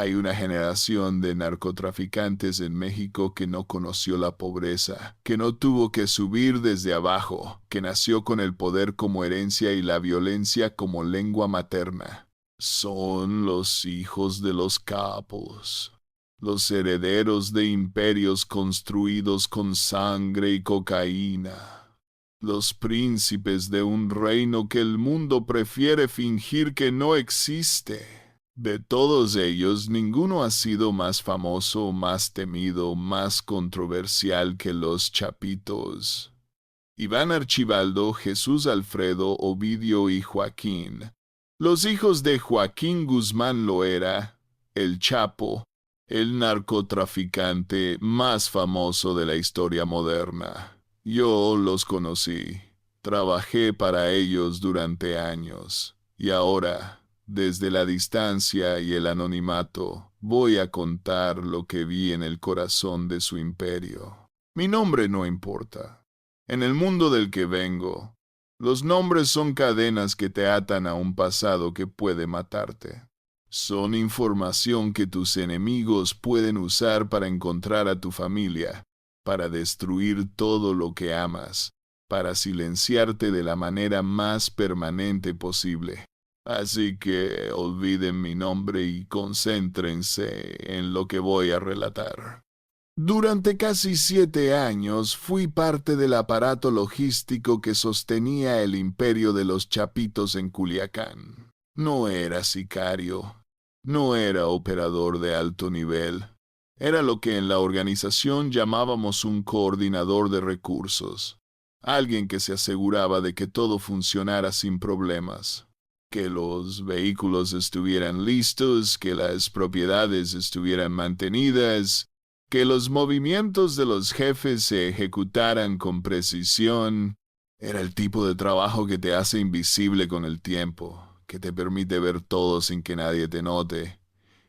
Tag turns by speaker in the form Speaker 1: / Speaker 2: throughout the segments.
Speaker 1: Hay una generación de narcotraficantes en México que no conoció la pobreza, que no tuvo que subir desde abajo, que nació con el poder como herencia y la violencia como lengua materna. Son los hijos de los capos, los herederos de imperios construidos con sangre y cocaína, los príncipes de un reino que el mundo prefiere fingir que no existe. De todos ellos, ninguno ha sido más famoso, más temido, más controversial que los Chapitos. Iván Archibaldo, Jesús Alfredo, Ovidio y Joaquín. Los hijos de Joaquín Guzmán Loera, el Chapo, el narcotraficante más famoso de la historia moderna. Yo los conocí. Trabajé para ellos durante años. Y ahora, desde la distancia y el anonimato, voy a contar lo que vi en el corazón de su imperio. Mi nombre no importa. En el mundo del que vengo, los nombres son cadenas que te atan a un pasado que puede matarte. Son información que tus enemigos pueden usar para encontrar a tu familia, para destruir todo lo que amas, para silenciarte de la manera más permanente posible. Así que olviden mi nombre y concéntrense en lo que voy a relatar. Durante casi 7 años fui parte del aparato logístico que sostenía el imperio de los Chapitos en Culiacán. No era sicario, no era operador de alto nivel. Era lo que en la organización llamábamos un coordinador de recursos, alguien que se aseguraba de que todo funcionara sin problemas, que los vehículos estuvieran listos, que las propiedades estuvieran mantenidas, que los movimientos de los jefes se ejecutaran con precisión. Era el tipo de trabajo que te hace invisible con el tiempo, que te permite ver todo sin que nadie te note,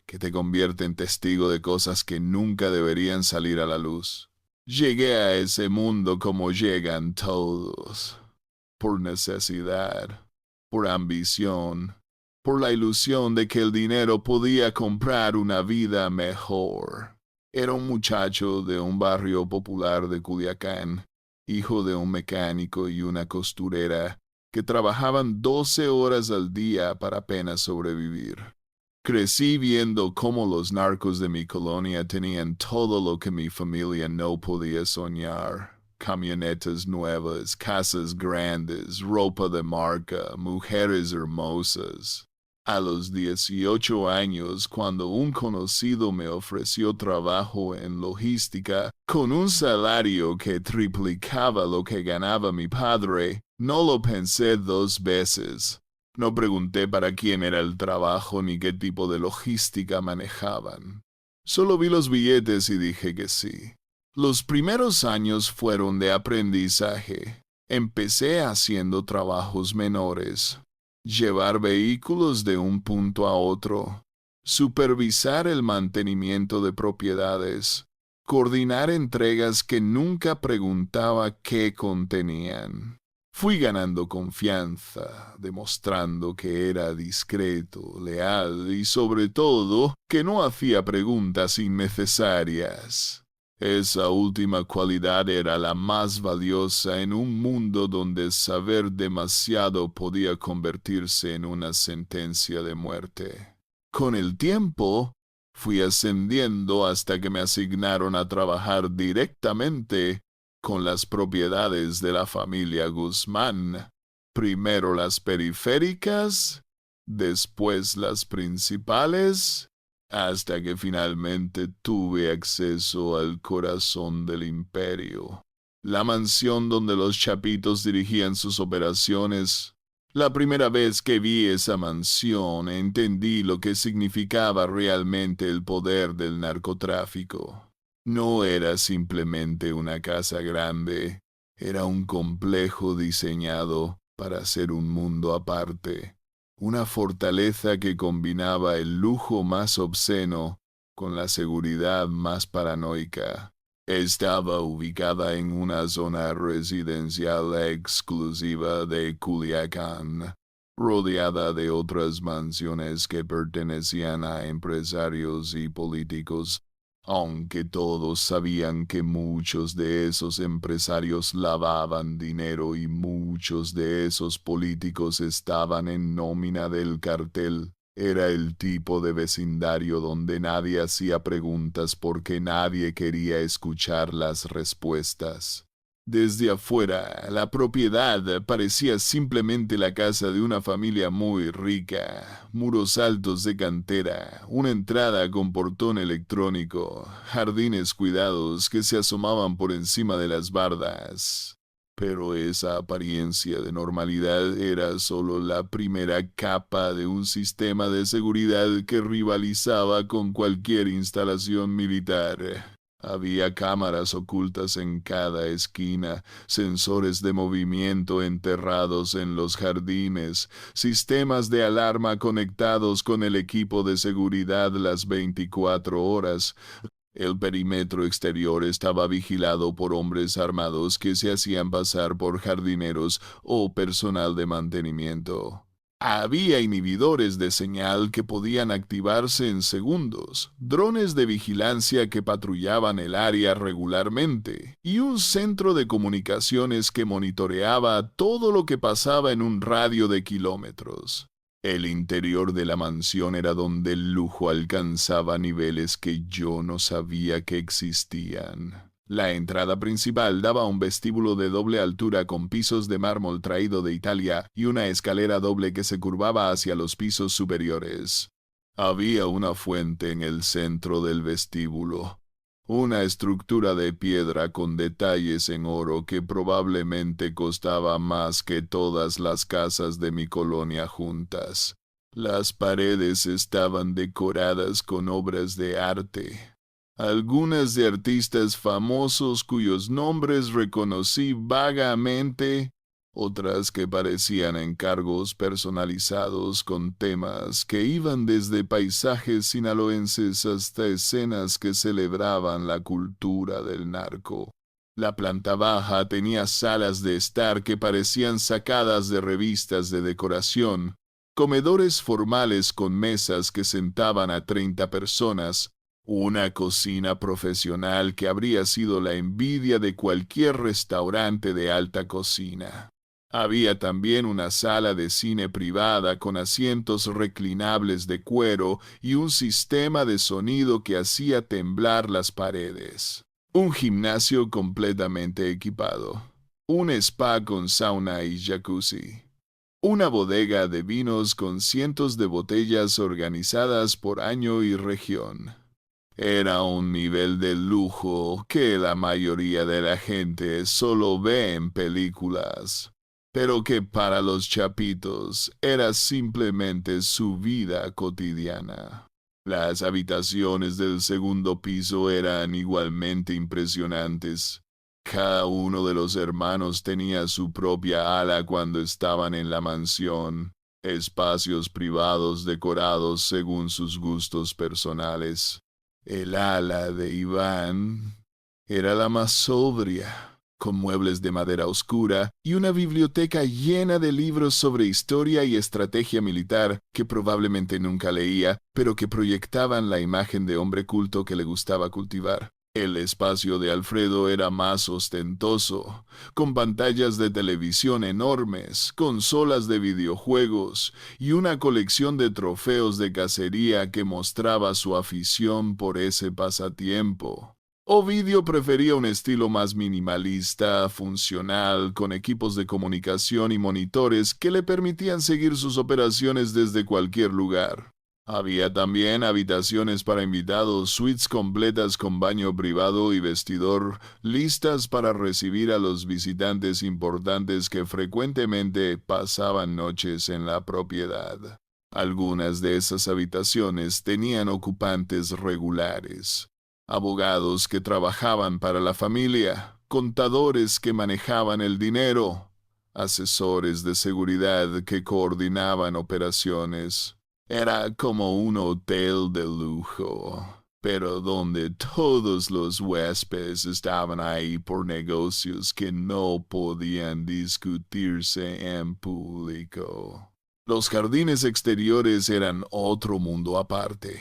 Speaker 1: que te convierte en testigo de cosas que nunca deberían salir a la luz. Llegué a ese mundo como llegan todos, por necesidad, por ambición, por la ilusión de que el dinero podía comprar una vida mejor. Era un muchacho de un barrio popular de Culiacán, hijo de un mecánico y una costurera, que trabajaban 12 horas al día para apenas sobrevivir. Crecí viendo cómo los narcos de mi colonia tenían todo lo que mi familia no podía soñar. Camionetas nuevas, casas grandes, ropa de marca, mujeres hermosas. A los 18 años, cuando un conocido me ofreció trabajo en logística con un salario que triplicaba lo que ganaba mi padre, no lo pensé 2 veces. No pregunté para quién era el trabajo ni qué tipo de logística manejaban. Solo vi los billetes y dije que sí. Los primeros años fueron de aprendizaje. Empecé haciendo trabajos menores. Llevar vehículos de un punto a otro, supervisar el mantenimiento de propiedades, coordinar entregas que nunca preguntaba qué contenían. Fui ganando confianza, demostrando que era discreto, leal y sobre todo que no hacía preguntas innecesarias. Esa última cualidad era la más valiosa en un mundo donde saber demasiado podía convertirse en una sentencia de muerte. Con el tiempo, fui ascendiendo hasta que me asignaron a trabajar directamente con las propiedades de la familia Guzmán. Primero las periféricas, después las principales, hasta que finalmente tuve acceso al corazón del imperio, la mansión donde los Chapitos dirigían sus operaciones. La primera vez que vi esa mansión entendí lo que significaba realmente el poder del narcotráfico. No era simplemente una casa grande, era un complejo diseñado para ser un mundo aparte. Una fortaleza que combinaba el lujo más obsceno con la seguridad más paranoica. Estaba ubicada en una zona residencial exclusiva de Culiacán, rodeada de otras mansiones que pertenecían a empresarios y políticos, aunque todos sabían que muchos de esos empresarios lavaban dinero y muchos de esos políticos estaban en nómina del cartel. Era el tipo de vecindario donde nadie hacía preguntas porque nadie quería escuchar las respuestas. Desde afuera, la propiedad parecía simplemente la casa de una familia muy rica. Muros altos de cantera, una entrada con portón electrónico, jardines cuidados que se asomaban por encima de las bardas. Pero esa apariencia de normalidad era solo la primera capa de un sistema de seguridad que rivalizaba con cualquier instalación militar. Había cámaras ocultas en cada esquina, sensores de movimiento enterrados en los jardines, sistemas de alarma conectados con el equipo de seguridad las 24 horas. El perímetro exterior estaba vigilado por hombres armados que se hacían pasar por jardineros o personal de mantenimiento. Había inhibidores de señal que podían activarse en segundos, drones de vigilancia que patrullaban el área regularmente y un centro de comunicaciones que monitoreaba todo lo que pasaba en un radio de kilómetros. El interior de la mansión era donde el lujo alcanzaba niveles que yo no sabía que existían. La entrada principal daba a un vestíbulo de doble altura con pisos de mármol traído de Italia y una escalera doble que se curvaba hacia los pisos superiores. Había una fuente en el centro del vestíbulo, una estructura de piedra con detalles en oro que probablemente costaba más que todas las casas de mi colonia juntas. Las paredes estaban decoradas con obras de arte, algunas de artistas famosos cuyos nombres reconocí vagamente, otras que parecían encargos personalizados con temas que iban desde paisajes sinaloenses hasta escenas que celebraban la cultura del narco. La planta baja tenía salas de estar que parecían sacadas de revistas de decoración, comedores formales con mesas que sentaban a 30 personas, una cocina profesional que habría sido la envidia de cualquier restaurante de alta cocina. Había también una sala de cine privada con asientos reclinables de cuero y un sistema de sonido que hacía temblar las paredes. Un gimnasio completamente equipado. Un spa con sauna y jacuzzi. Una bodega de vinos con cientos de botellas organizadas por año y región. Era un nivel de lujo que la mayoría de la gente solo ve en películas, pero que para los chapitos era simplemente su vida cotidiana. Las habitaciones del segundo piso eran igualmente impresionantes. Cada uno de los hermanos tenía su propia ala cuando estaban en la mansión, espacios privados decorados según sus gustos personales. El ala de Iván era la más sobria, con muebles de madera oscura y una biblioteca llena de libros sobre historia y estrategia militar que probablemente nunca leía, pero que proyectaban la imagen de hombre culto que le gustaba cultivar. El espacio de Alfredo era más ostentoso, con pantallas de televisión enormes, consolas de videojuegos y una colección de trofeos de cacería que mostraba su afición por ese pasatiempo. Ovidio prefería un estilo más minimalista, funcional, con equipos de comunicación y monitores que le permitían seguir sus operaciones desde cualquier lugar. Había también habitaciones para invitados, suites completas con baño privado y vestidor, listas para recibir a los visitantes importantes que frecuentemente pasaban noches en la propiedad. Algunas de esas habitaciones tenían ocupantes regulares, abogados que trabajaban para la familia, contadores que manejaban el dinero, asesores de seguridad que coordinaban operaciones. Era como un hotel de lujo, pero donde todos los huéspedes estaban ahí por negocios que no podían discutirse en público. Los jardines exteriores eran otro mundo aparte.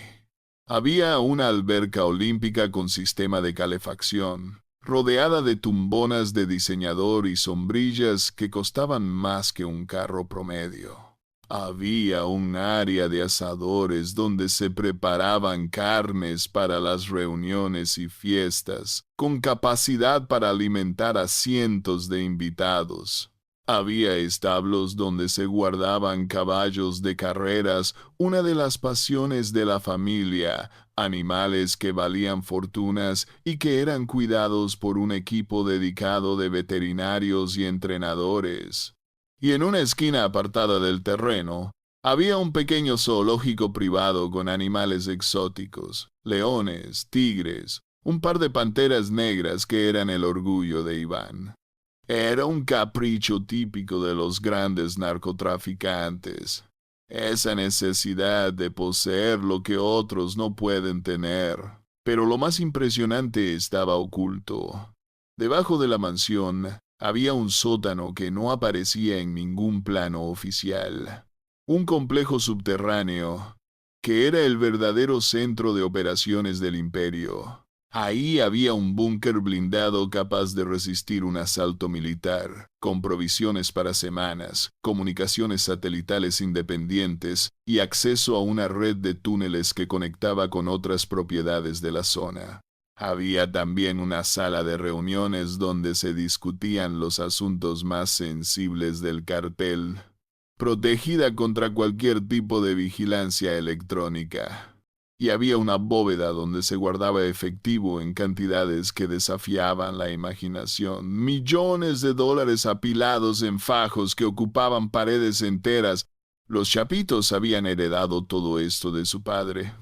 Speaker 1: Había una alberca olímpica con sistema de calefacción, rodeada de tumbonas de diseñador y sombrillas que costaban más que un carro promedio. Había un área de asadores donde se preparaban carnes para las reuniones y fiestas, con capacidad para alimentar a cientos de invitados. Había establos donde se guardaban caballos de carreras, una de las pasiones de la familia, animales que valían fortunas y que eran cuidados por un equipo dedicado de veterinarios y entrenadores. Y en una esquina apartada del terreno, había un pequeño zoológico privado con animales exóticos, leones, tigres, un par de panteras negras que eran el orgullo de Iván. Era un capricho típico de los grandes narcotraficantes. Esa necesidad de poseer lo que otros no pueden tener. Pero lo más impresionante estaba oculto. Debajo de la mansión había un sótano que no aparecía en ningún plano oficial. Un complejo subterráneo que era el verdadero centro de operaciones del imperio. Ahí había un búnker blindado capaz de resistir un asalto militar, con provisiones para semanas, comunicaciones satelitales independientes y acceso a una red de túneles que conectaba con otras propiedades de la zona. Había también una sala de reuniones donde se discutían los asuntos más sensibles del cartel, protegida contra cualquier tipo de vigilancia electrónica. Y había una bóveda donde se guardaba efectivo en cantidades que desafiaban la imaginación. Millones de dólares apilados en fajos que ocupaban paredes enteras. Los Chapitos habían heredado todo esto de su padre,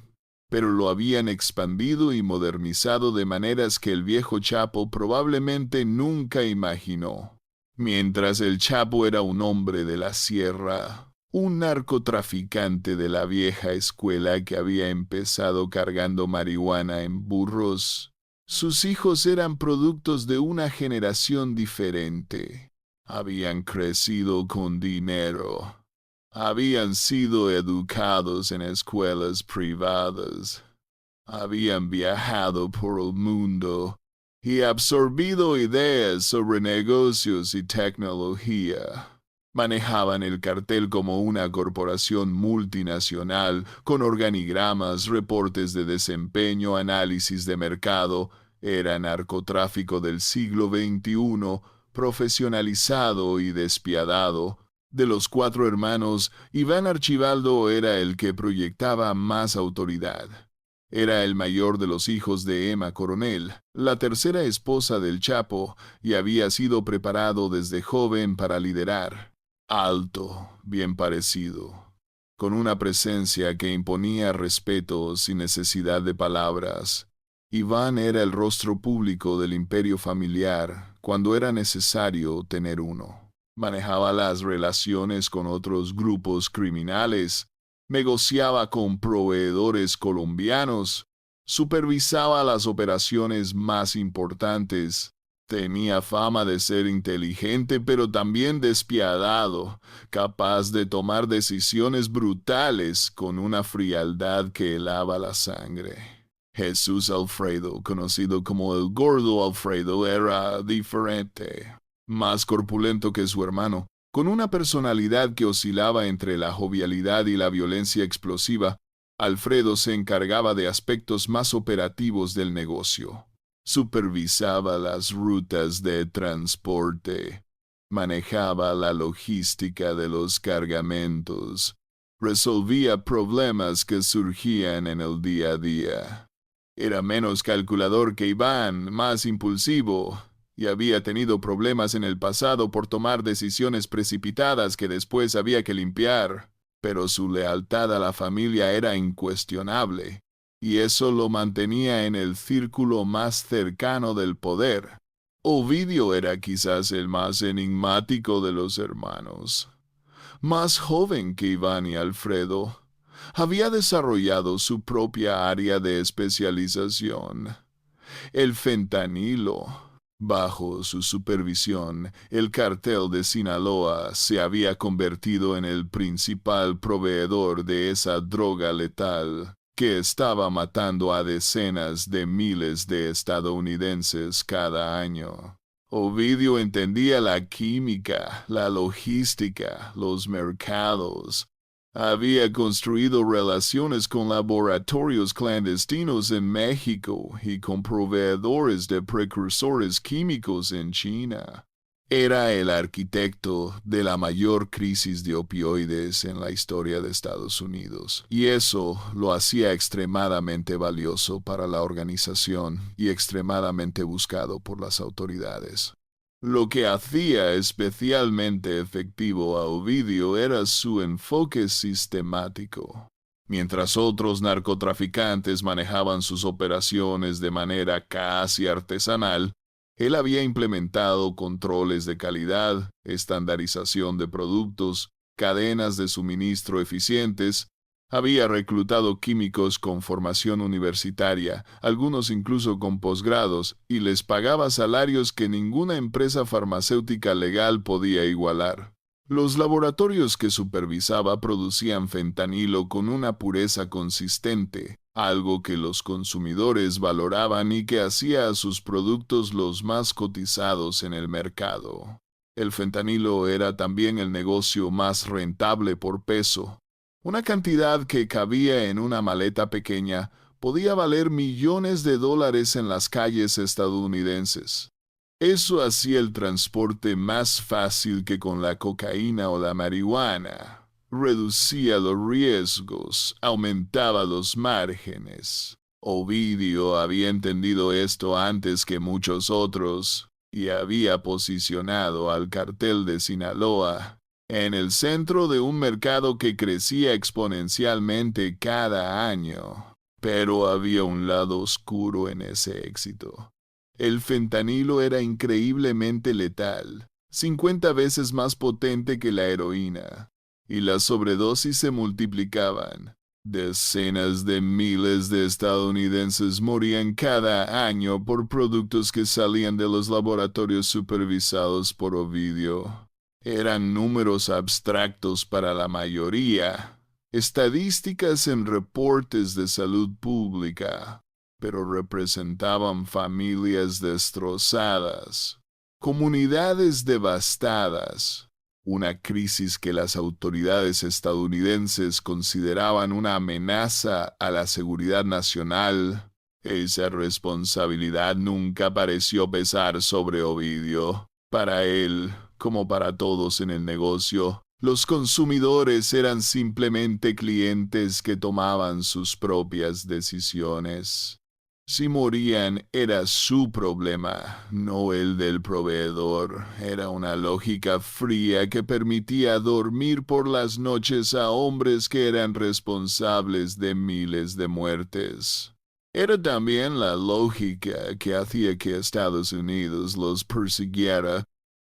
Speaker 1: pero lo habían expandido y modernizado de maneras que el viejo Chapo probablemente nunca imaginó. Mientras el Chapo era un hombre de la sierra, un narcotraficante de la vieja escuela que había empezado cargando marihuana en burros, sus hijos eran productos de una generación diferente. Habían crecido con dinero. Habían sido educados en escuelas privadas. Habían viajado por el mundo y absorbido ideas sobre negocios y tecnología. Manejaban el cartel como una corporación multinacional, con organigramas, reportes de desempeño, análisis de mercado. Era narcotráfico del siglo XXI, profesionalizado y despiadado. De los 4 hermanos, Iván Archibaldo era el que proyectaba más autoridad. Era el mayor de los hijos de Emma Coronel, la tercera esposa del Chapo, y había sido preparado desde joven para liderar. Alto, bien parecido, con una presencia que imponía respeto sin necesidad de palabras. Iván era el rostro público del imperio familiar cuando era necesario tener uno. Manejaba las relaciones con otros grupos criminales, negociaba con proveedores colombianos, supervisaba las operaciones más importantes. Tenía fama de ser inteligente, pero también despiadado, capaz de tomar decisiones brutales con una frialdad que helaba la sangre. Jesús Alfredo, conocido como el Gordo Alfredo, era diferente, más corpulento que su hermano, con una personalidad que oscilaba entre la jovialidad y la violencia explosiva. Alfredo se encargaba de aspectos más operativos del negocio. Supervisaba las rutas de transporte, manejaba la logística de los cargamentos, resolvía problemas que surgían en el día a día. Era menos calculador que Iván, más impulsivo, y había tenido problemas en el pasado por tomar decisiones precipitadas que después había que limpiar, pero su lealtad a la familia era incuestionable. Y eso lo mantenía en el círculo más cercano del poder. Ovidio era quizás el más enigmático de los hermanos. Más joven que Iván y Alfredo, había desarrollado su propia área de especialización, el fentanilo. Bajo su supervisión, el cartel de Sinaloa se había convertido en el principal proveedor de esa droga letal que estaba matando a decenas de miles de estadounidenses cada año. Ovidio entendía la química, la logística, los mercados. Había construido relaciones con laboratorios clandestinos en México y con proveedores de precursores químicos en China. Era el arquitecto de la mayor crisis de opioides en la historia de Estados Unidos, y eso lo hacía extremadamente valioso para la organización y extremadamente buscado por las autoridades. Lo que hacía especialmente efectivo a Ovidio era su enfoque sistemático. Mientras otros narcotraficantes manejaban sus operaciones de manera casi artesanal, él había implementado controles de calidad, estandarización de productos, cadenas de suministro eficientes. Había reclutado químicos con formación universitaria, algunos incluso con posgrados, y les pagaba salarios que ninguna empresa farmacéutica legal podía igualar. Los laboratorios que supervisaba producían fentanilo con una pureza consistente, algo que los consumidores valoraban y que hacía a sus productos los más cotizados en el mercado. El fentanilo era también el negocio más rentable por peso. Una cantidad que cabía en una maleta pequeña podía valer millones de dólares en las calles estadounidenses. Eso hacía el transporte más fácil que con la cocaína o la marihuana. Reducía los riesgos, aumentaba los márgenes. Ovidio había entendido esto antes que muchos otros y había posicionado al cartel de Sinaloa en el centro de un mercado que crecía exponencialmente cada año. Pero había un lado oscuro en ese éxito. El fentanilo era increíblemente letal, 50 veces más potente que la heroína, y las sobredosis se multiplicaban. Decenas de miles de estadounidenses morían cada año por productos que salían de los laboratorios supervisados por Ovidio. Eran números abstractos para la mayoría, estadísticas en reportes de salud pública, pero representaban familias destrozadas, comunidades devastadas, una crisis que las autoridades estadounidenses consideraban una amenaza a la seguridad nacional. Esa responsabilidad nunca pareció pesar sobre Ovidio. Para él, como para todos en el negocio, los consumidores eran simplemente clientes que tomaban sus propias decisiones. Si morían era su problema, no el del proveedor. Era una lógica fría que permitía dormir por las noches a hombres que eran responsables de miles de muertes. Era también la lógica que hacía que Estados Unidos los persiguiera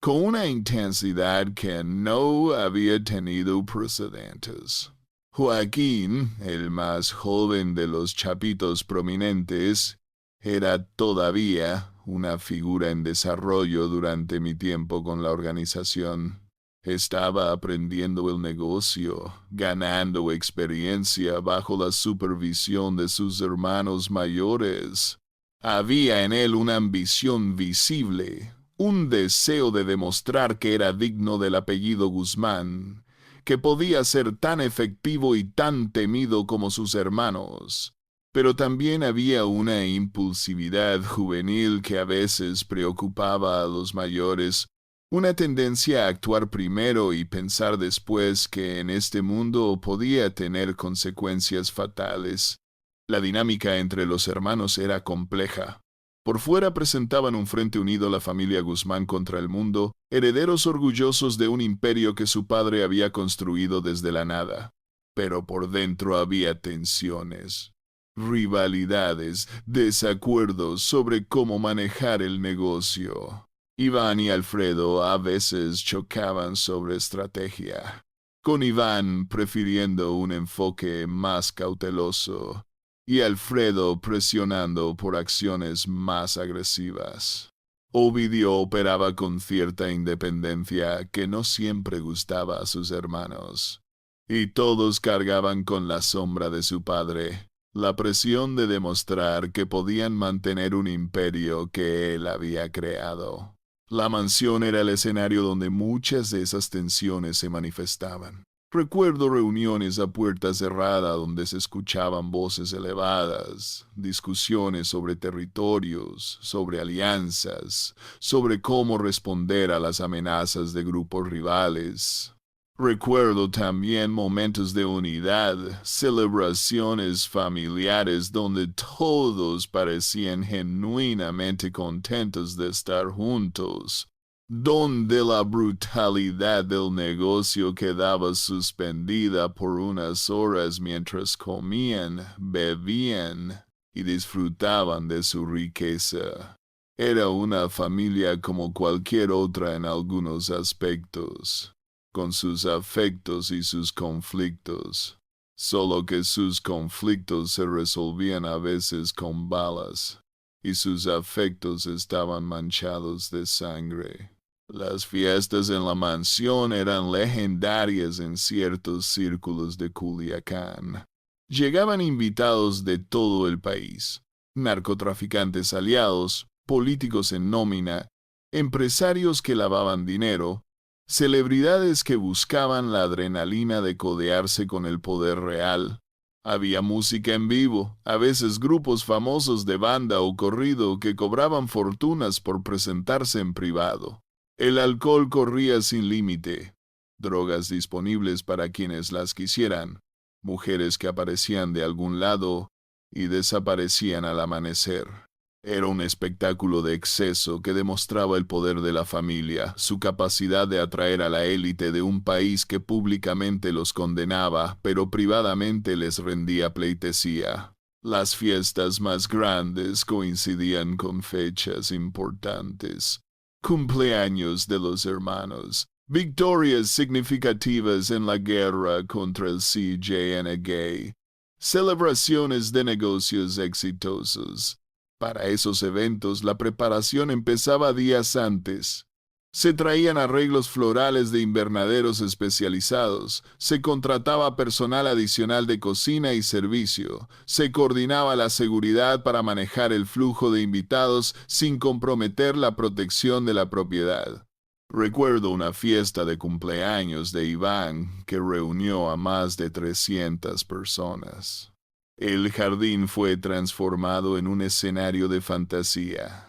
Speaker 1: con una intensidad que no había tenido precedentes. Joaquín, el más joven de los chapitos prominentes, era todavía una figura en desarrollo durante mi tiempo con la organización. Estaba aprendiendo el negocio, ganando experiencia bajo la supervisión de sus hermanos mayores. Había en él una ambición visible, un deseo de demostrar que era digno del apellido Guzmán, que podía ser tan efectivo y tan temido como sus hermanos. Pero también había una impulsividad juvenil que a veces preocupaba a los mayores, una tendencia a actuar primero y pensar después que en este mundo podía tener consecuencias fatales. La dinámica entre los hermanos era compleja. Por fuera presentaban un frente unido la familia Guzmán contra el mundo, herederos orgullosos de un imperio que su padre había construido desde la nada. Pero por dentro había tensiones, rivalidades, desacuerdos sobre cómo manejar el negocio. Iván y Alfredo a veces chocaban sobre estrategia, con Iván prefiriendo un enfoque más cauteloso y Alfredo presionando por acciones más agresivas. Ovidio operaba con cierta independencia que no siempre gustaba a sus hermanos, y todos cargaban con la sombra de su padre, la presión de demostrar que podían mantener un imperio que él había creado. La mansión era el escenario donde muchas de esas tensiones se manifestaban. Recuerdo reuniones a puerta cerrada donde se escuchaban voces elevadas, discusiones sobre territorios, sobre alianzas, sobre cómo responder a las amenazas de grupos rivales. Recuerdo también momentos de unidad, celebraciones familiares donde todos parecían genuinamente contentos de estar juntos, donde la brutalidad del negocio quedaba suspendida por unas horas mientras comían, bebían y disfrutaban de su riqueza. Era una familia como cualquier otra en algunos aspectos, con sus afectos y sus conflictos, solo que sus conflictos se resolvían a veces con balas, y sus afectos estaban manchados de sangre. Las fiestas en la mansión eran legendarias en ciertos círculos de Culiacán. Llegaban invitados de todo el país, narcotraficantes aliados, políticos en nómina, empresarios que lavaban dinero, celebridades que buscaban la adrenalina de codearse con el poder real. Había música en vivo, a veces grupos famosos de banda o corrido que cobraban fortunas por presentarse en privado. El alcohol corría sin límite, drogas disponibles para quienes las quisieran, mujeres que aparecían de algún lado y desaparecían al amanecer. Era un espectáculo de exceso que demostraba el poder de la familia, su capacidad de atraer a la élite de un país que públicamente los condenaba, pero privadamente les rendía pleitesía. Las fiestas más grandes coincidían con fechas importantes, cumpleaños de los hermanos, victorias significativas en la guerra contra el CJNG, celebraciones de negocios exitosos. Para esos eventos la preparación empezaba días antes. Se traían arreglos florales de invernaderos especializados, se contrataba personal adicional de cocina y servicio, se coordinaba la seguridad para manejar el flujo de invitados sin comprometer la protección de la propiedad. Recuerdo una fiesta de cumpleaños de Iván que reunió a más de 300 personas. El jardín fue transformado en un escenario de fantasía,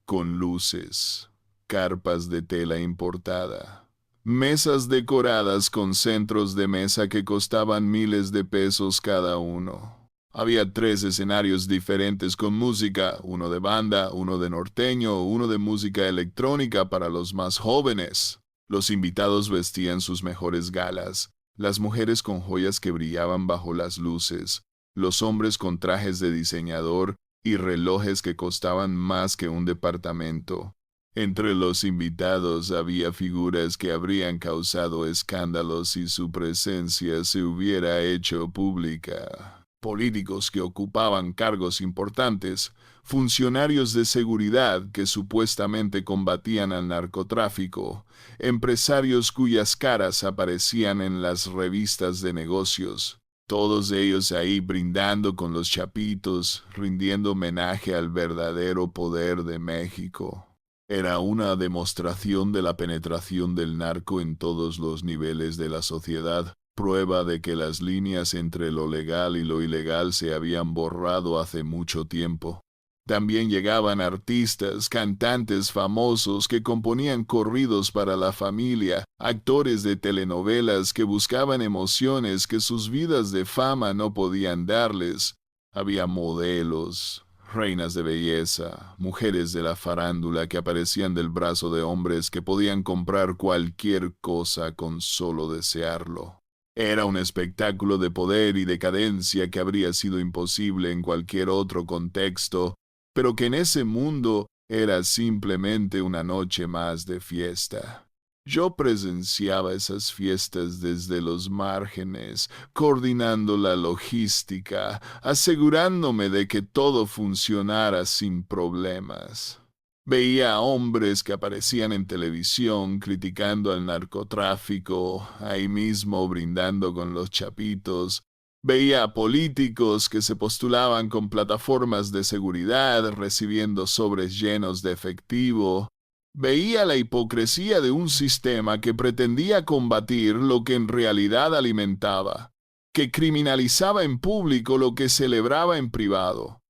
Speaker 1: con luces, carpas de tela importada, mesas decoradas con centros de mesa que costaban miles de pesos cada uno. Había 3 escenarios diferentes con música, uno de banda, uno de norteño, uno de música electrónica para los más jóvenes. Los invitados vestían sus mejores galas, las mujeres con joyas que brillaban bajo las luces, los hombres con trajes de diseñador y relojes que costaban más que un departamento. Entre los invitados había figuras que habrían causado escándalos si su presencia se hubiera hecho pública. Políticos que ocupaban cargos importantes, funcionarios de seguridad que supuestamente combatían al narcotráfico, empresarios cuyas caras aparecían en las revistas de negocios. Todos ellos ahí brindando con los chapitos, rindiendo homenaje al verdadero poder de México. Era una demostración de la penetración del narco en todos los niveles de la sociedad, prueba de que las líneas entre lo legal y lo ilegal se habían borrado hace mucho tiempo. También llegaban artistas, cantantes famosos que componían corridos para la familia, actores de telenovelas que buscaban emociones que sus vidas de fama no podían darles. Había modelos, reinas de belleza, mujeres de la farándula que aparecían del brazo de hombres que podían comprar cualquier cosa con solo desearlo. Era un espectáculo de poder y decadencia que habría sido imposible en cualquier otro contexto, pero que en ese mundo era simplemente una noche más de fiesta. Yo presenciaba esas fiestas desde los márgenes, coordinando la logística, asegurándome de que todo funcionara sin problemas. Veía a hombres que aparecían en televisión criticando al narcotráfico, ahí mismo brindando con los chapitos. Veía a políticos que se postulaban con plataformas de seguridad recibiendo sobres llenos de efectivo. Veía la hipocresía de un sistema que pretendía combatir lo que en realidad alimentaba, que criminalizaba en público lo que celebraba en privado.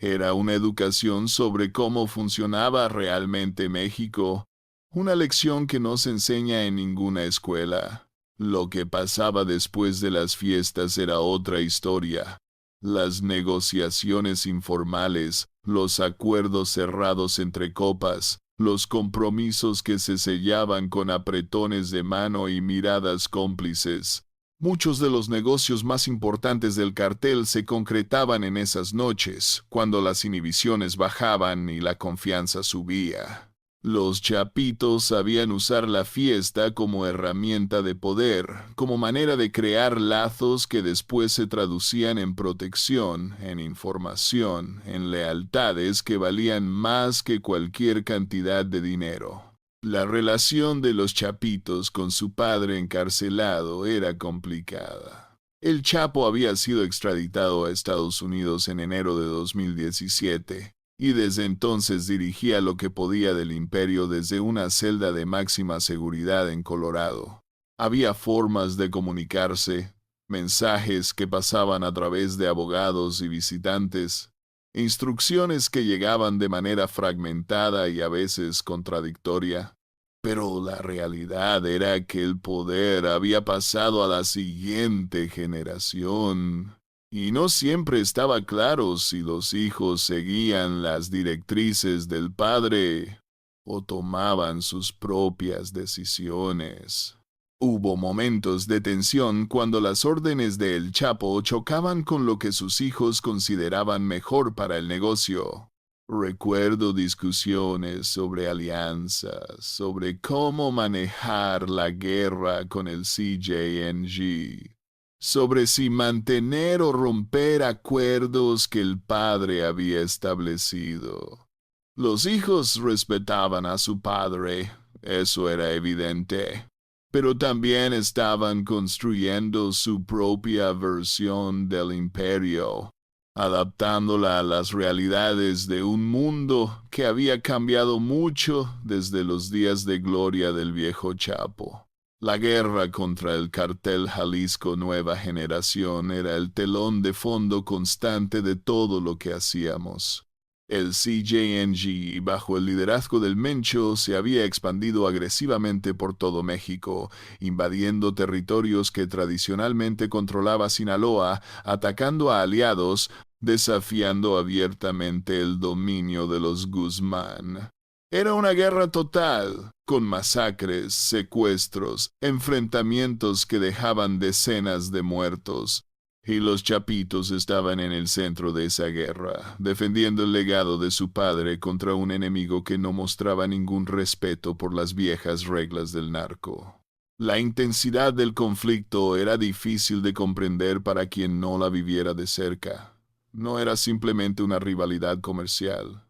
Speaker 1: Era una educación sobre cómo funcionaba realmente México, una lección que no se enseña en ninguna escuela. Lo que pasaba después de las fiestas era otra historia. Las negociaciones informales, los acuerdos cerrados entre copas, los compromisos que se sellaban con apretones de mano y miradas cómplices. Muchos de los negocios más importantes del cartel se concretaban en esas noches, cuando las inhibiciones bajaban y la confianza subía. Los chapitos sabían usar la fiesta como herramienta de poder, como manera de crear lazos que después se traducían en protección, en información, en lealtades que valían más que cualquier cantidad de dinero. La relación de los chapitos con su padre encarcelado era complicada. El Chapo había sido extraditado a Estados Unidos en enero de 2017 y desde entonces dirigía lo que podía del imperio desde una celda de máxima seguridad en Colorado. Había formas de comunicarse, mensajes que pasaban a través de abogados y visitantes, instrucciones que llegaban de manera fragmentada y a veces contradictoria. Pero la realidad era que el poder había pasado a la siguiente generación, y no siempre estaba claro si los hijos seguían las directrices del padre o tomaban sus propias decisiones. Hubo momentos de tensión cuando las órdenes de El Chapo chocaban con lo que sus hijos consideraban mejor para el negocio. Recuerdo discusiones sobre alianzas, sobre cómo manejar la guerra con el CJNG, sobre si mantener o romper acuerdos que el padre había establecido. Los hijos respetaban a su padre, eso era evidente, pero también estaban construyendo su propia versión del imperio, adaptándola a las realidades de un mundo que había cambiado mucho desde los días de gloria del viejo Chapo. La guerra contra el cartel Jalisco Nueva Generación era el telón de fondo constante de todo lo que hacíamos. El CJNG, bajo el liderazgo del Mencho, se había expandido agresivamente por todo México, invadiendo territorios que tradicionalmente controlaba Sinaloa, atacando a aliados, desafiando abiertamente el dominio de los Guzmán. Era una guerra total, con masacres, secuestros, enfrentamientos que dejaban decenas de muertos. Y los chapitos estaban en el centro de esa guerra, defendiendo el legado de su padre contra un enemigo que no mostraba ningún respeto por las viejas reglas del narco. La intensidad del conflicto era difícil de comprender para quien no la viviera de cerca. No era simplemente una rivalidad comercial.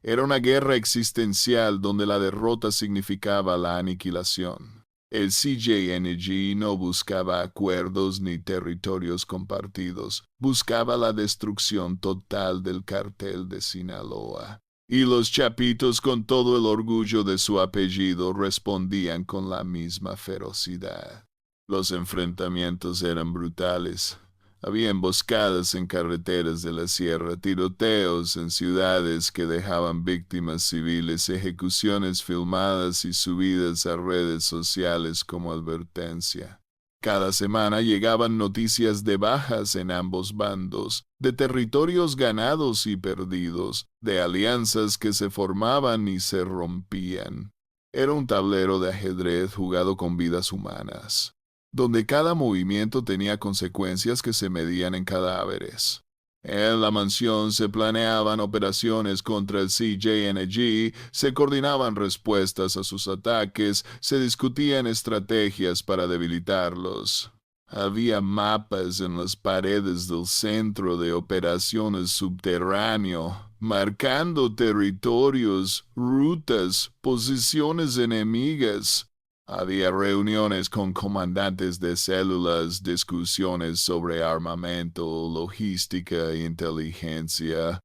Speaker 1: Era una guerra existencial donde la derrota significaba la aniquilación. El CJNG no buscaba acuerdos ni territorios compartidos, buscaba la destrucción total del cartel de Sinaloa. Y los chapitos, con todo el orgullo de su apellido, respondían con la misma ferocidad. Los enfrentamientos eran brutales. Había emboscadas en carreteras de la sierra, tiroteos en ciudades que dejaban víctimas civiles, ejecuciones filmadas y subidas a redes sociales como advertencia. Cada semana llegaban noticias de bajas en ambos bandos, de territorios ganados y perdidos, de alianzas que se formaban y se rompían. Era un tablero de ajedrez jugado con vidas humanas, donde cada movimiento tenía consecuencias que se medían en cadáveres. En la mansión se planeaban operaciones contra el CJNG, se coordinaban respuestas a sus ataques, se discutían estrategias para debilitarlos. Había mapas en las paredes del centro de operaciones subterráneo, marcando territorios, rutas, posiciones enemigas. Había reuniones con comandantes de células, discusiones sobre armamento, logística e inteligencia.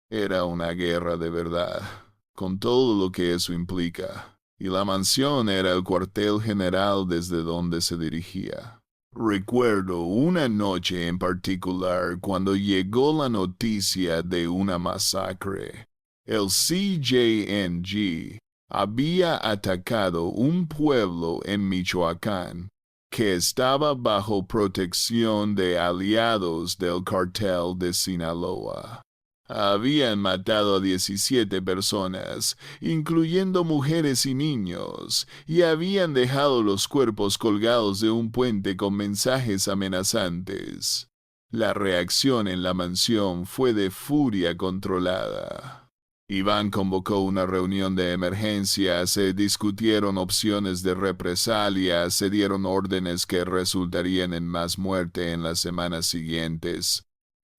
Speaker 1: Era una guerra de verdad, con todo lo que eso implica. Y la mansión era el cuartel general desde donde se dirigía. Recuerdo una noche en particular cuando llegó la noticia de una masacre. El CJNG había atacado un pueblo en Michoacán que estaba bajo protección de aliados del cartel de Sinaloa. Habían matado a 17 personas, incluyendo mujeres y niños, y habían dejado los cuerpos colgados de un puente con mensajes amenazantes. La reacción en la mansión fue de furia controlada. Iván convocó una reunión de emergencia, se discutieron opciones de represalia, se dieron órdenes que resultarían en más muerte en las semanas siguientes.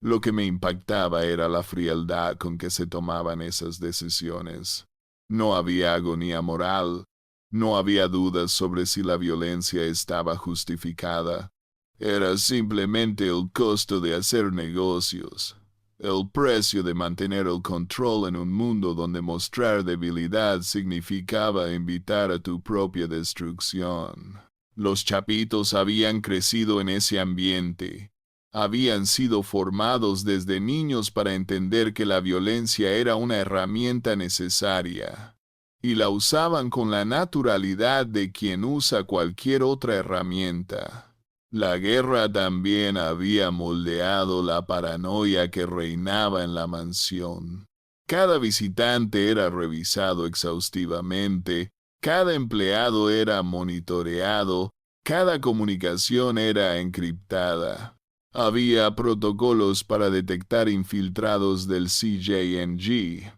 Speaker 1: Lo que me impactaba era la frialdad con que se tomaban esas decisiones. No había agonía moral, no había dudas sobre si la violencia estaba justificada. Era simplemente el costo de hacer negocios. El precio de mantener el control en un mundo donde mostrar debilidad significaba invitar a tu propia destrucción. Los chapitos habían crecido en ese ambiente. Habían sido formados desde niños para entender que la violencia era una herramienta necesaria, y la usaban con la naturalidad de quien usa cualquier otra herramienta. La guerra también había moldeado la paranoia que reinaba en la mansión. Cada visitante era revisado exhaustivamente, cada empleado era monitoreado, cada comunicación era encriptada. Había protocolos para detectar infiltrados del CJNG,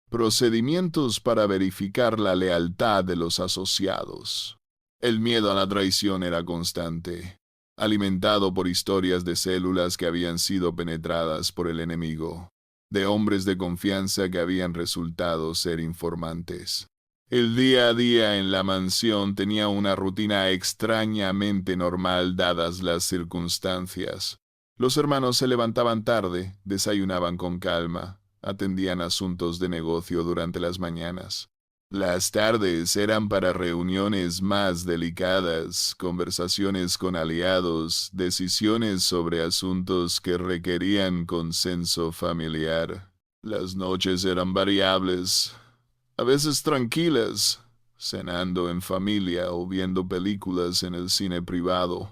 Speaker 1: procedimientos para verificar la lealtad de los asociados. El miedo a la traición era constante, alimentado por historias de células que habían sido penetradas por el enemigo, de hombres de confianza que habían resultado ser informantes. El día a día en la mansión tenía una rutina extrañamente normal dadas las circunstancias. Los hermanos se levantaban tarde, desayunaban con calma, atendían asuntos de negocio durante las mañanas. Las tardes eran para reuniones más delicadas, conversaciones con aliados, decisiones sobre asuntos que requerían consenso familiar. Las noches eran variables, a veces tranquilas, cenando en familia o viendo películas en el cine privado,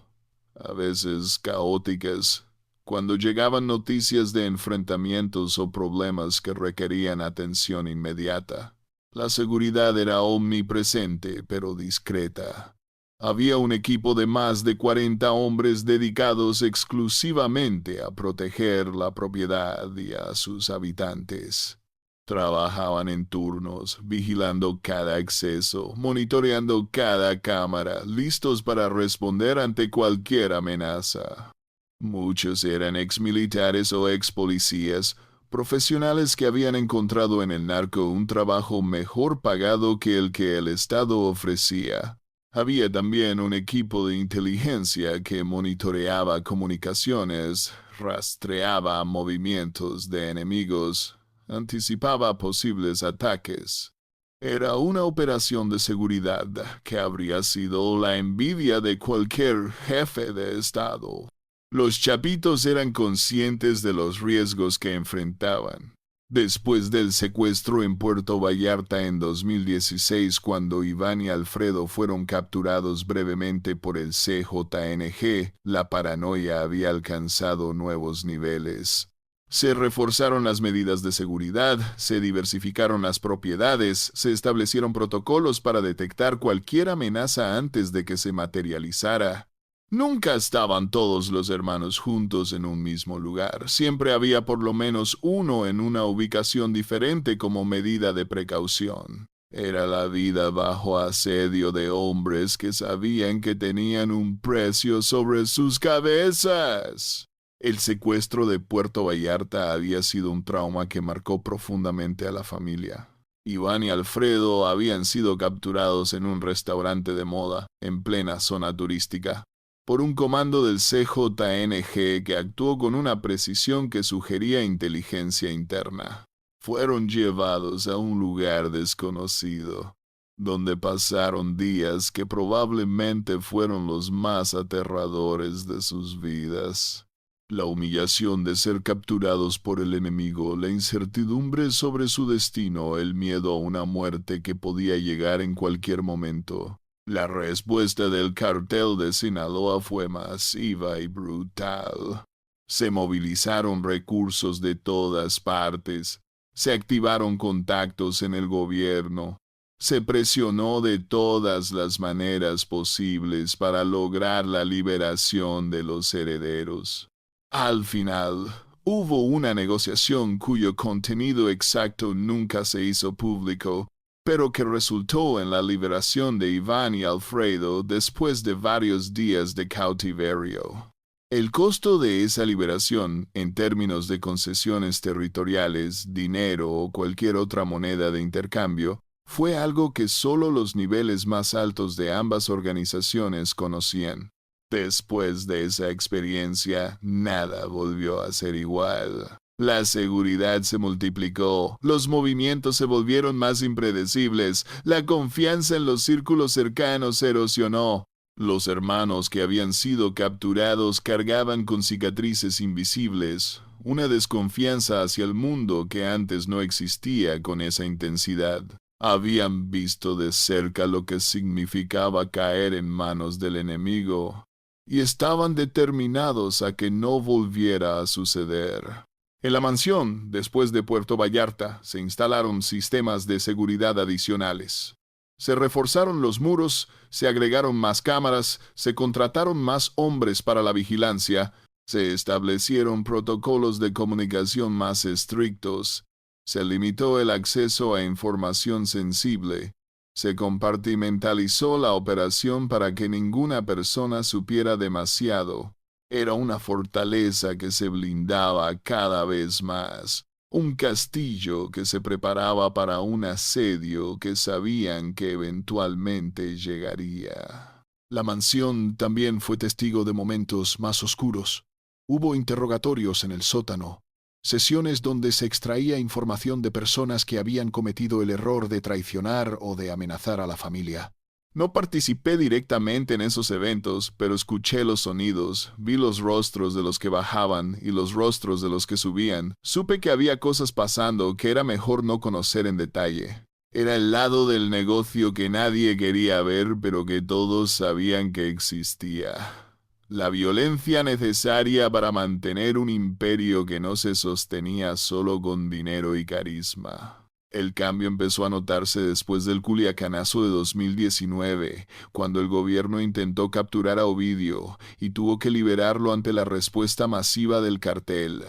Speaker 1: a veces caóticas, cuando llegaban noticias de enfrentamientos o problemas que requerían atención inmediata. La seguridad era omnipresente, pero discreta. Había un equipo de más de 40 hombres dedicados exclusivamente a proteger la propiedad y a sus habitantes. Trabajaban en turnos, vigilando cada exceso, monitoreando cada cámara, listos para responder ante cualquier amenaza. Muchos eran exmilitares o expolicías, profesionales que habían encontrado en el narco un trabajo mejor pagado que el que el Estado ofrecía. Había también un equipo de inteligencia que monitoreaba comunicaciones, rastreaba movimientos de enemigos, anticipaba posibles ataques. Era una operación de seguridad que habría sido la envidia de cualquier jefe de Estado. Los chapitos eran conscientes de los riesgos que enfrentaban. Después del secuestro en Puerto Vallarta en 2016, cuando Iván y Alfredo fueron capturados brevemente por el CJNG, la paranoia había alcanzado nuevos niveles. Se reforzaron las medidas de seguridad, se diversificaron las propiedades, se establecieron protocolos para detectar cualquier amenaza antes de que se materializara. Nunca estaban todos los hermanos juntos en un mismo lugar. Siempre había por lo menos uno en una ubicación diferente como medida de precaución. Era la vida bajo asedio de hombres que sabían que tenían un precio sobre sus cabezas. El secuestro de Puerto Vallarta había sido un trauma que marcó profundamente a la familia. Iván y Alfredo habían sido capturados en un restaurante de moda, en plena zona turística, por un comando del CJNG que actuó con una precisión que sugería inteligencia interna. Fueron llevados a un lugar desconocido, donde pasaron días que probablemente fueron los más aterradores de sus vidas. La humillación de ser capturados por el enemigo, la incertidumbre sobre su destino, el miedo a una muerte que podía llegar en cualquier momento. La respuesta del cartel de Sinaloa fue masiva y brutal. Se movilizaron recursos de todas partes, se activaron contactos en el gobierno, se presionó de todas las maneras posibles para lograr la liberación de los herederos. Al final, hubo una negociación cuyo contenido exacto nunca se hizo público, pero que resultó en la liberación de Iván y Alfredo después de varios días de cautiverio. El costo de esa liberación, en términos de concesiones territoriales, dinero o cualquier otra moneda de intercambio, fue algo que solo los niveles más altos de ambas organizaciones conocían. Después de esa experiencia, nada volvió a ser igual. La seguridad se multiplicó, los movimientos se volvieron más impredecibles, la confianza en los círculos cercanos se erosionó. Los hermanos que habían sido capturados cargaban con cicatrices invisibles, una desconfianza hacia el mundo que antes no existía con esa intensidad. Habían visto de cerca lo que significaba caer en manos del enemigo, y estaban determinados a que no volviera a suceder. En la mansión, después de Puerto Vallarta, se instalaron sistemas de seguridad adicionales. Se reforzaron los muros, se agregaron más cámaras, se contrataron más hombres para la vigilancia, se establecieron protocolos de comunicación más estrictos, se limitó el acceso a información sensible, se compartimentalizó la operación para que ninguna persona supiera demasiado. Era una fortaleza que se blindaba cada vez más, un castillo que se preparaba para un asedio que sabían que eventualmente llegaría. La mansión también fue testigo de momentos más oscuros. Hubo interrogatorios en el sótano, sesiones donde se extraía información de personas que habían cometido el error de traicionar o de amenazar a la familia. No participé directamente en esos eventos, pero escuché los sonidos, vi los rostros de los que bajaban y los rostros de los que subían. Supe que había cosas pasando que era mejor no conocer en detalle. Era el lado del negocio que nadie quería ver, pero que todos sabían que existía. La violencia necesaria para mantener un imperio que no se sostenía solo con dinero y carisma. El cambio empezó a notarse después del Culiacanazo de 2019, cuando el gobierno intentó capturar a Ovidio y tuvo que liberarlo ante la respuesta masiva del cartel.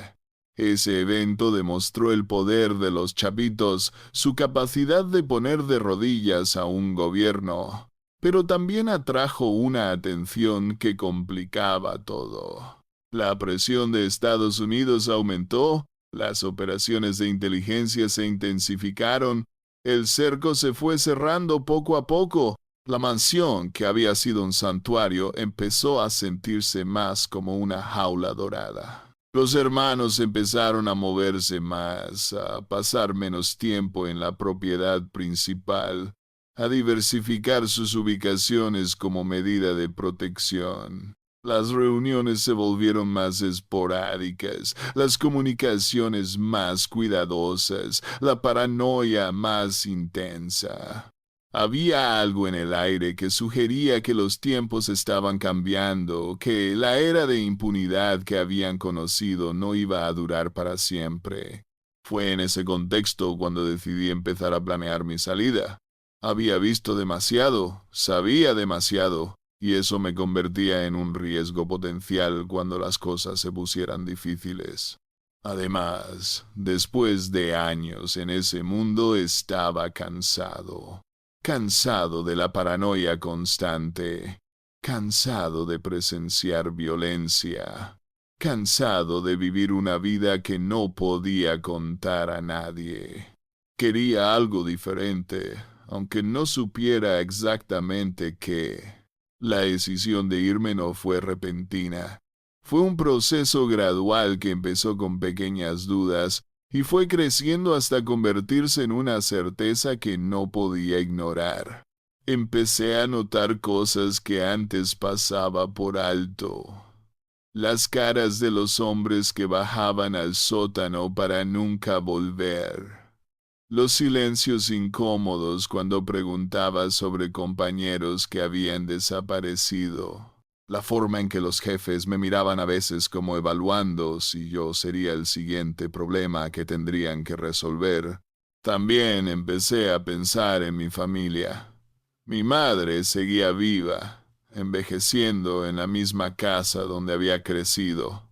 Speaker 1: Ese evento demostró el poder de los chapitos, su capacidad de poner de rodillas a un gobierno, pero también atrajo una atención que complicaba todo. La presión de Estados Unidos aumentó, las operaciones de inteligencia se intensificaron, el cerco se fue cerrando poco a poco. La mansión, que había sido un santuario, empezó a sentirse más como una jaula dorada. Los hermanos empezaron a moverse más, a pasar menos tiempo en la propiedad principal, a diversificar sus ubicaciones como medida de protección. Las reuniones se volvieron más esporádicas, las comunicaciones más cuidadosas, la paranoia más intensa. Había algo en el aire que sugería que los tiempos estaban cambiando, que la era de impunidad que habían conocido no iba a durar para siempre. Fue en ese contexto cuando decidí empezar a planear mi salida. Había visto demasiado, sabía demasiado, y eso me convertía en un riesgo potencial cuando las cosas se pusieran difíciles. Además, después de años en ese mundo estaba cansado. Cansado de la paranoia constante, cansado de presenciar violencia. cansado de vivir una vida que no podía contar a nadie. Quería algo diferente, aunque no supiera exactamente qué. La decisión de irme no fue repentina. Fue un proceso gradual que empezó con pequeñas dudas y fue creciendo hasta convertirse en una certeza que no podía ignorar. Empecé a notar cosas que antes pasaba por alto. Las caras de los hombres que bajaban al sótano para nunca volver. Los silencios incómodos cuando preguntaba sobre compañeros que habían desaparecido. La forma en que los jefes me miraban a veces como evaluando si yo sería el siguiente problema que tendrían que resolver. También empecé a pensar en mi familia. Mi madre seguía viva, envejeciendo en la misma casa donde había crecido,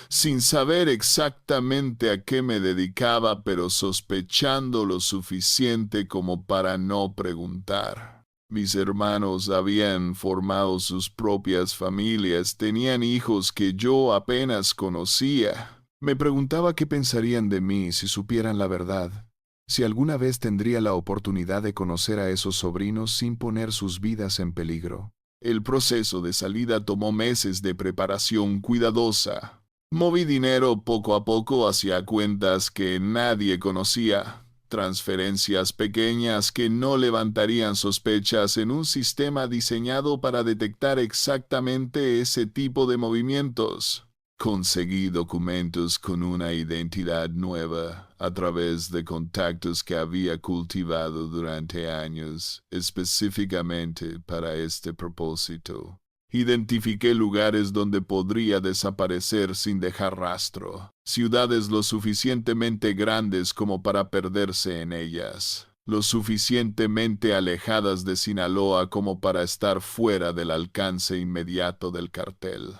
Speaker 1: sin saber exactamente a qué me dedicaba, pero sospechando lo suficiente como para no preguntar. Mis hermanos habían formado sus propias familias, tenían hijos que yo apenas conocía. Me preguntaba qué pensarían de mí si supieran la verdad, si alguna vez tendría la oportunidad de conocer a esos sobrinos sin poner sus vidas en peligro. El proceso de salida tomó meses de preparación cuidadosa. Moví dinero poco a poco hacia cuentas que nadie conocía, transferencias pequeñas que no levantarían sospechas en un sistema diseñado para detectar exactamente ese tipo de movimientos. Conseguí documentos con una identidad nueva a través de contactos que había cultivado durante años, específicamente para este propósito. Identifiqué lugares donde podría desaparecer sin dejar rastro, ciudades lo suficientemente grandes como para perderse en ellas, lo suficientemente alejadas de Sinaloa como para estar fuera del alcance inmediato del cartel.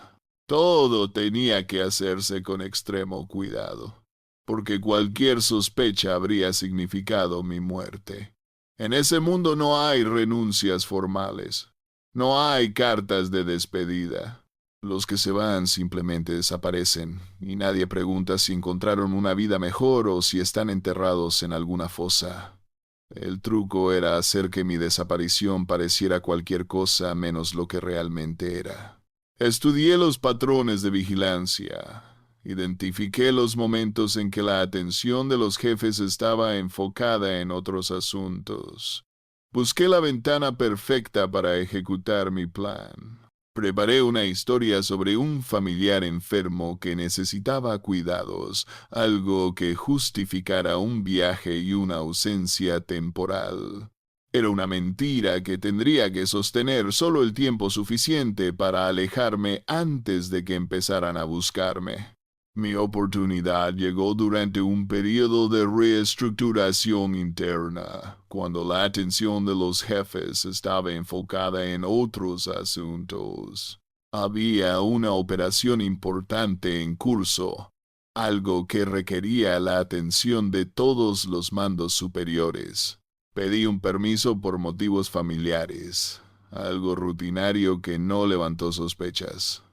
Speaker 1: Todo tenía que hacerse con extremo cuidado, porque cualquier sospecha habría significado mi muerte. En ese mundo no hay renuncias formales. No hay cartas de despedida. Los que se van simplemente desaparecen y nadie pregunta si encontraron una vida mejor o si están enterrados en alguna fosa. El truco era hacer que mi desaparición pareciera cualquier cosa menos lo que realmente era. Estudié los patrones de vigilancia. Identifiqué los momentos en que la atención de los jefes estaba enfocada en otros asuntos. Busqué la ventana perfecta para ejecutar mi plan. Preparé una historia sobre un familiar enfermo que necesitaba cuidados, algo que justificara un viaje y una ausencia temporal. Era una mentira que tendría que sostener solo el tiempo suficiente para alejarme antes de que empezaran a buscarme. Mi oportunidad llegó durante un periodo de reestructuración interna, cuando la atención de los jefes estaba enfocada en otros asuntos. Había una operación importante en curso, algo que requería la atención de todos los mandos superiores. Pedí un permiso por motivos familiares, algo rutinario que no levantó sospechas.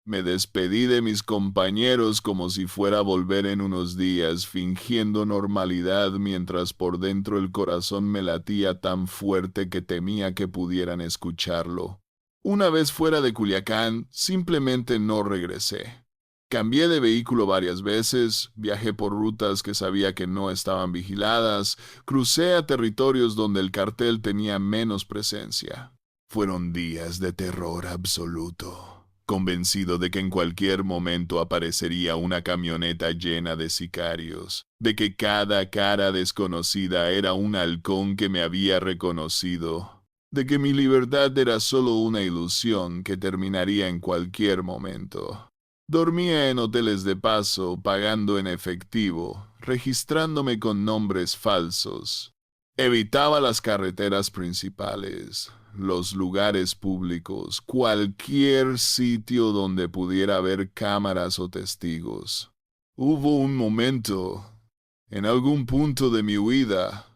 Speaker 1: Me despedí de mis compañeros como si fuera a volver en unos días, fingiendo normalidad mientras por dentro el corazón me latía tan fuerte que temía que pudieran escucharlo. Una vez fuera de Culiacán, simplemente no regresé. Cambié de vehículo varias veces, viajé por rutas que sabía que no estaban vigiladas, crucé a territorios donde el cartel tenía menos presencia. Fueron días de terror absoluto. Convencido de que en cualquier momento aparecería una camioneta llena de sicarios, de que cada cara desconocida era un halcón que me había reconocido, de que mi libertad era solo una ilusión que terminaría en cualquier momento. Dormía en hoteles de paso, pagando en efectivo, registrándome con nombres falsos. Evitaba las carreteras principales, los lugares públicos, cualquier sitio donde pudiera haber cámaras o testigos. Hubo un momento, en algún punto de mi huida,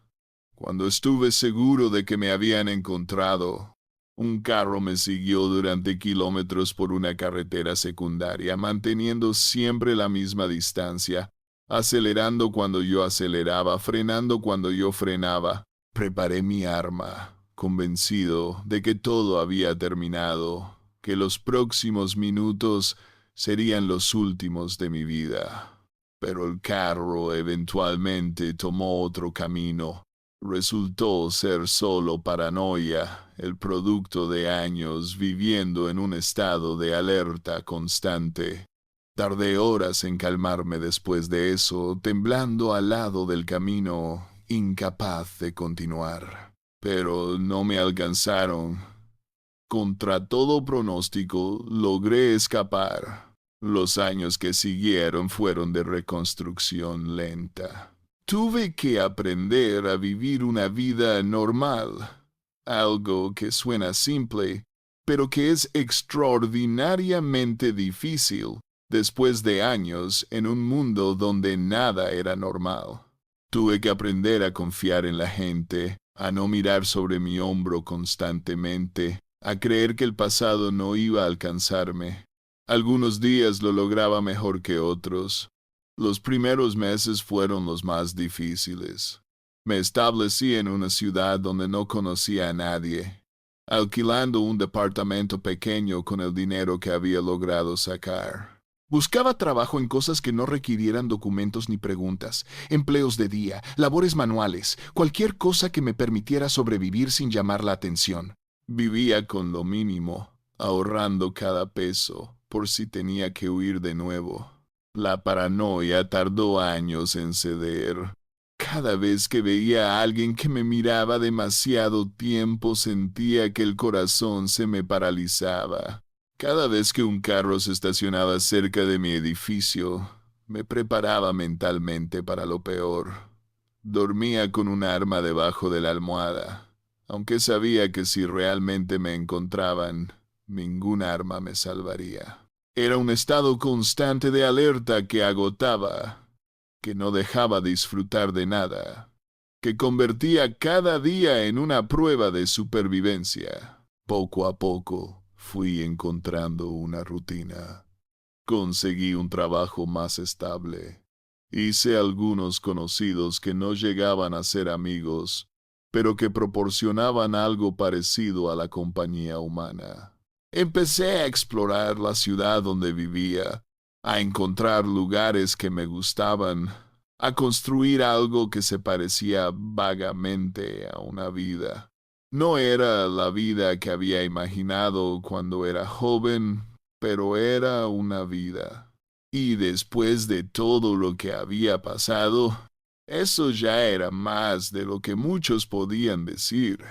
Speaker 1: cuando estuve seguro de que me habían encontrado. Un carro me siguió durante kilómetros por una carretera secundaria, manteniendo siempre la misma distancia, acelerando cuando yo aceleraba, frenando cuando yo frenaba. Preparé mi arma, convencido de que todo había terminado, que los próximos minutos serían los últimos de mi vida. Pero el carro eventualmente tomó otro camino. Resultó ser solo paranoia, el producto de años viviendo en un estado de alerta constante. Tardé horas en calmarme después de eso, temblando al lado del camino, incapaz de continuar. Pero no me alcanzaron. Contra todo pronóstico, logré escapar. Los años que siguieron fueron de reconstrucción lenta. Tuve que aprender a vivir una vida normal, algo que suena simple, pero que es extraordinariamente difícil después de años en un mundo donde nada era normal. Tuve que aprender a confiar en la gente, a no mirar sobre mi hombro constantemente, a creer que el pasado no iba a alcanzarme. Algunos días lo lograba mejor que otros. Los primeros meses fueron los más difíciles. Me establecí en una ciudad donde no conocía a nadie, alquilando un departamento pequeño con el dinero que había logrado sacar. Buscaba trabajo en cosas que no requirieran documentos ni preguntas, empleos de día, labores manuales, cualquier cosa que me permitiera sobrevivir sin llamar la atención. Vivía con lo mínimo, ahorrando cada peso por si tenía que huir de nuevo. La paranoia tardó años en ceder. Cada vez que veía a alguien que me miraba demasiado tiempo sentía que el corazón se me paralizaba. Cada vez que un carro se estacionaba cerca de mi edificio, me preparaba mentalmente para lo peor. Dormía con un arma debajo de la almohada, aunque sabía que si realmente me encontraban, ningún arma me salvaría. Era un estado constante de alerta que agotaba, que no dejaba disfrutar de nada, que convertía cada día en una prueba de supervivencia. Poco a poco fui encontrando una rutina. Conseguí un trabajo más estable. Hice algunos conocidos que no llegaban a ser amigos, pero que proporcionaban algo parecido a la compañía humana. Empecé a explorar la ciudad donde vivía, a encontrar lugares que me gustaban, a construir algo que se parecía vagamente a una vida. No era la vida que había imaginado cuando era joven, pero era una vida. Y después de todo lo que había pasado, eso ya era más de lo que muchos podían decir.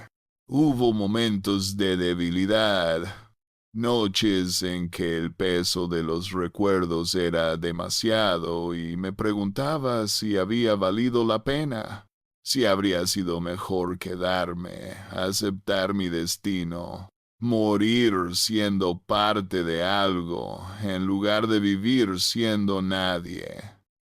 Speaker 1: Hubo momentos de debilidad, noches en que el peso de los recuerdos era demasiado y me preguntaba si había valido la pena, si habría sido mejor quedarme, aceptar mi destino, morir siendo parte de algo, en lugar de vivir siendo nadie.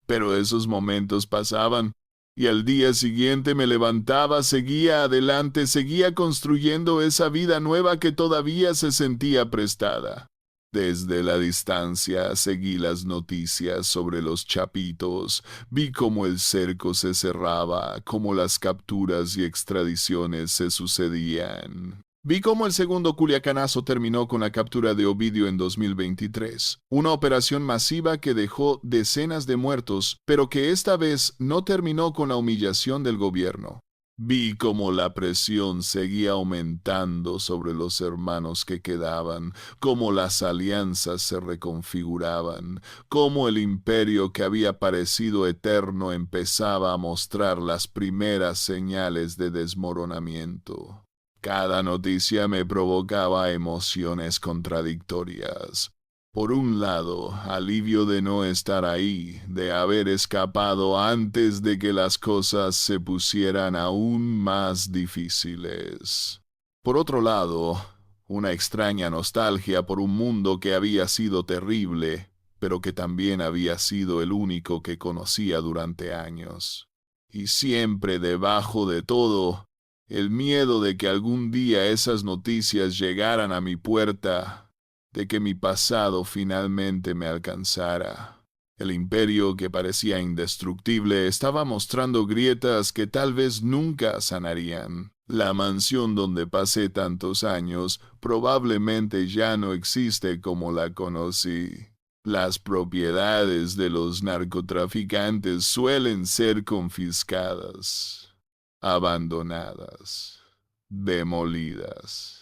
Speaker 1: Pero esos momentos pasaban. Y al día siguiente me levantaba, seguía adelante, seguía construyendo esa vida nueva que todavía se sentía prestada. Desde la distancia seguí las noticias sobre los chapitos, vi cómo el cerco se cerraba, cómo las capturas y extradiciones se sucedían. Vi cómo el segundo Culiacanazo terminó con la captura de Ovidio en 2023, una operación masiva que dejó decenas de muertos, pero que esta vez no terminó con la humillación del gobierno. Vi cómo la presión seguía aumentando sobre los hermanos que quedaban, cómo las alianzas se reconfiguraban, cómo el imperio que había parecido eterno empezaba a mostrar las primeras señales de desmoronamiento. Cada noticia me provocaba emociones contradictorias. Por un lado, alivio de no estar ahí, de haber escapado antes de que las cosas se pusieran aún más difíciles. Por otro lado, una extraña nostalgia por un mundo que había sido terrible, pero que también había sido el único que conocía durante años. Y siempre debajo de todo, El miedo de que algún día esas noticias llegaran a mi puerta, de que mi pasado finalmente me alcanzara. El imperio que parecía indestructible estaba mostrando grietas que tal vez nunca sanarían. La mansión donde pasé tantos años probablemente ya no existe como la conocí. Las propiedades de los narcotraficantes suelen ser confiscadas, abandonadas, demolidas.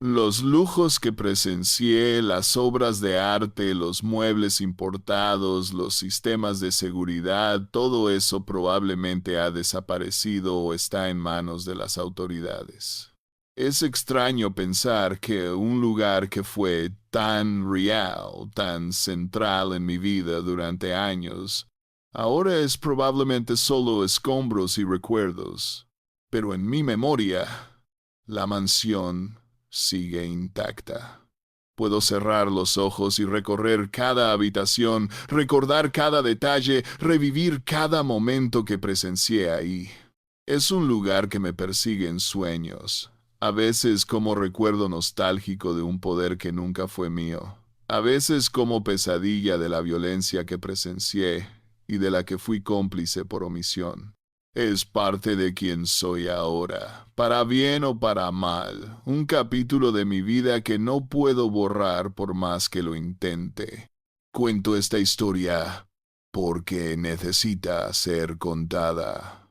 Speaker 1: Los lujos que presencié, las obras de arte, los muebles importados, los sistemas de seguridad, todo eso probablemente ha desaparecido o está en manos de las autoridades. Es extraño pensar que un lugar que fue tan real, tan central en mi vida durante años, ahora es probablemente solo escombros y recuerdos. Pero en mi memoria, la mansión sigue intacta. Puedo cerrar los ojos y recorrer cada habitación, recordar cada detalle, revivir cada momento que presencié ahí. Es un lugar que me persigue en sueños, a veces como recuerdo nostálgico de un poder que nunca fue mío, a veces como pesadilla de la violencia que presencié y de la que fui cómplice por omisión. Es parte de quien soy ahora, para bien o para mal, un capítulo de mi vida que no puedo borrar por más que lo intente. Cuento esta historia porque necesita ser contada,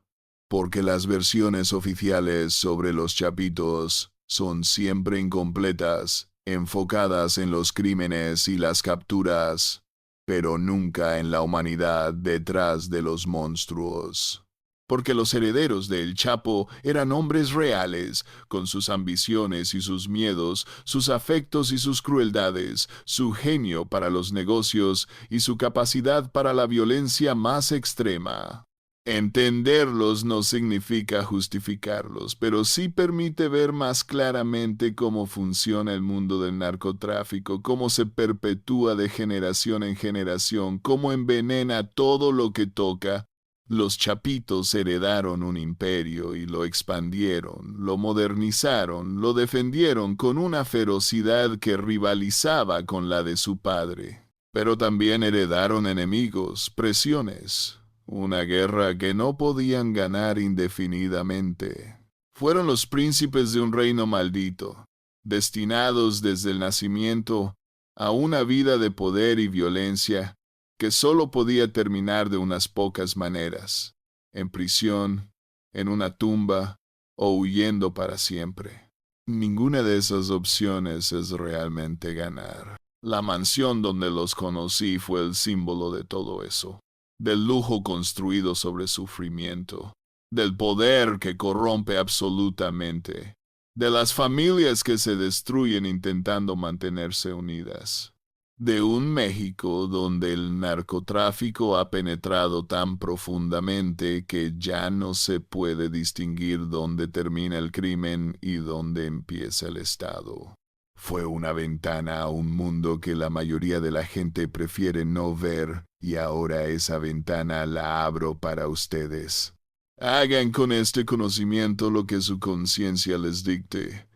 Speaker 1: porque las versiones oficiales sobre los Chapitos son siempre incompletas, enfocadas en los crímenes y las capturas, pero nunca en la humanidad detrás de los monstruos. Porque los herederos del Chapo eran hombres reales, con sus ambiciones y sus miedos, sus afectos y sus crueldades, su genio para los negocios y su capacidad para la violencia más extrema. Entenderlos no significa justificarlos, pero sí permite ver más claramente cómo funciona el mundo del narcotráfico, cómo se perpetúa de generación en generación, cómo envenena todo lo que toca. Los Chapitos heredaron un imperio y lo expandieron, lo modernizaron, lo defendieron con una ferocidad que rivalizaba con la de su padre. Pero también heredaron enemigos, presiones, una guerra que no podían ganar indefinidamente. Fueron los príncipes de un reino maldito, destinados desde el nacimiento a una vida de poder y violencia que solo podía terminar de unas pocas maneras, en prisión, en una tumba o huyendo para siempre. Ninguna de esas opciones es realmente ganar. La mansión donde los conocí fue el símbolo de todo eso, del lujo construido sobre sufrimiento, del poder que corrompe absolutamente, de las familias que se destruyen intentando mantenerse unidas. De un México donde el narcotráfico ha penetrado tan profundamente que ya no se puede distinguir dónde termina el crimen y dónde empieza el Estado. Fue una ventana a un mundo que la mayoría de la gente prefiere no ver, y ahora esa ventana la abro para ustedes. Hagan con este conocimiento lo que su conciencia les dicte.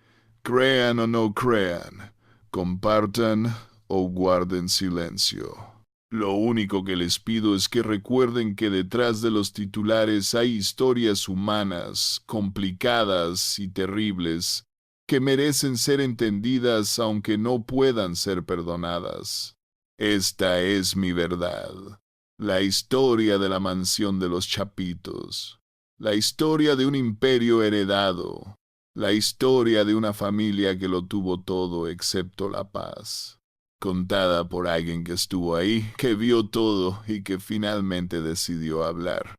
Speaker 1: Crean o no crean, compartan o guarden silencio. Lo único que les pido es que recuerden que detrás de los titulares hay historias humanas, complicadas y terribles, que merecen ser entendidas aunque no puedan ser perdonadas. Esta es mi verdad, la historia de la mansión de los Chapitos, la historia de un imperio heredado, la historia de una familia que lo tuvo todo excepto la paz. Contada por alguien que estuvo ahí, que vio todo y que finalmente decidió hablar.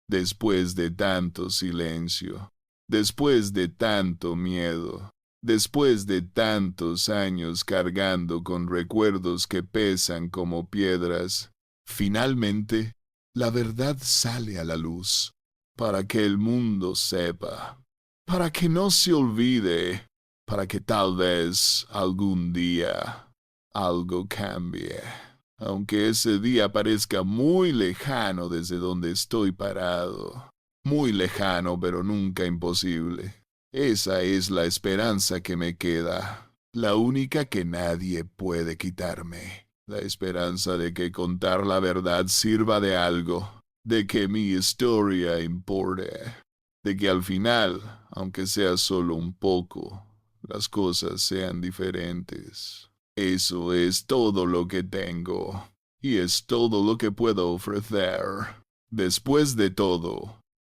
Speaker 1: Después de tanto silencio, después de tanto miedo, después de tantos años cargando con recuerdos que pesan como piedras, finalmente la verdad sale a la luz, para que el mundo sepa, para que no se olvide, para que tal vez algún día algo cambie, aunque ese día parezca muy lejano desde donde estoy parado. Muy lejano, pero nunca imposible. Esa es la esperanza que me queda, la única que nadie puede quitarme. La esperanza de que contar la verdad sirva de algo, de que mi historia importe, de que al final, aunque sea solo un poco, las cosas sean diferentes. Eso es todo lo que tengo, y es todo lo que puedo ofrecer. Después de todo,